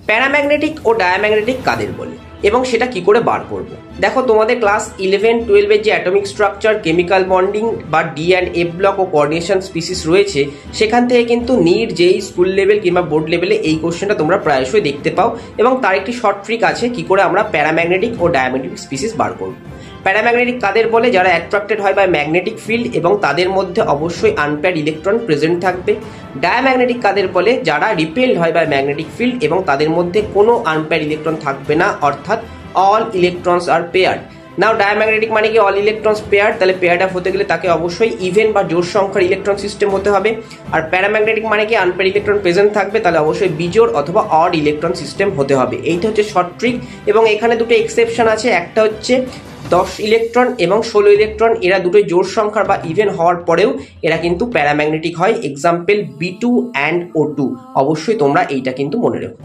Paramagnetic ও diamagnetic কাদের বলে এবং সেটা কি করে বার করব। দেখো, তোমাদের ক্লাস 11-12 যে অ্যাটমিক স্ট্রাকচার, কেমিক্যাল বন্ডিং বা ডি অ্যান্ড এফ ব্লক ও কোঅর্ডিনেশন স্পিসিস রয়েছে, সেখান থেকে কিন্তু নিট, যেই স্কুল লেভেল কিংবা বোর্ড লেভেলে এই কোশ্চেনটা তোমরা প্রায়শই দেখতে পাও এবং তার একটি শর্ট ট্রিক আছে কি করে আমরা প্যারাম্যাগনেটিক ও ডায়াম্যাগনেটিক স্পিসিস বার করব। প্যারাম্যাগনেটিক কাদের বলে? যারা অ্যাট্রাক্টেড হয় বাই ম্যাগনেটিক ফিল্ড এবং তাদের মধ্যে অবশ্যই আনপেয়ার্ড ইলেকট্রন প্রেজেন্ট থাকবে। ডায়াম্যাগনেটিক কাদের বলে? যারা রিপেলড হয় বাই ম্যাগনেটিক ফিল্ড এবং তাদের মধ্যে কোনো আনপেয়ার্ড ইলেকট্রন থাকবে না, অর্থাৎ অল ইলেকট্রনস আর পেয়ার্ড। নাও ডায়াম্যাগনেটিক মানে কি? All electrons paired. তাহলে পেয়ার্ড আপ হতে গেলে তাকে অবশ্যই ইভেন বা জোড় সংখ্যার ইলেকট্রন সিস্টেম হতে হবে। আর প্যারাম্যাগনেটিক মানে কি? আনপেয়ার্ড ইলেকট্রন প্রেজেন্ট থাকবে, তাহলে অবশ্যই বিজোড় অথবা অড ইলেকট্রন সিস্টেম হতে হবে। এইটা হচ্ছে শর্ট ট্রিক এবং এখানে দুটো এক্সেপশন আছে। একটা হচ্ছে 10 ইলেকট্রন এবং 16 ইলেকট্রন, এরা দুটোই জোড় সংখ্যার বা ইভেন হওয়ার পরেও এরা কিন্তু প্যারাম্যাগনেটিক হয়। Example B2 and O2। অবশ্যই তোমরা এইটা কিন্তু মনে রেখো।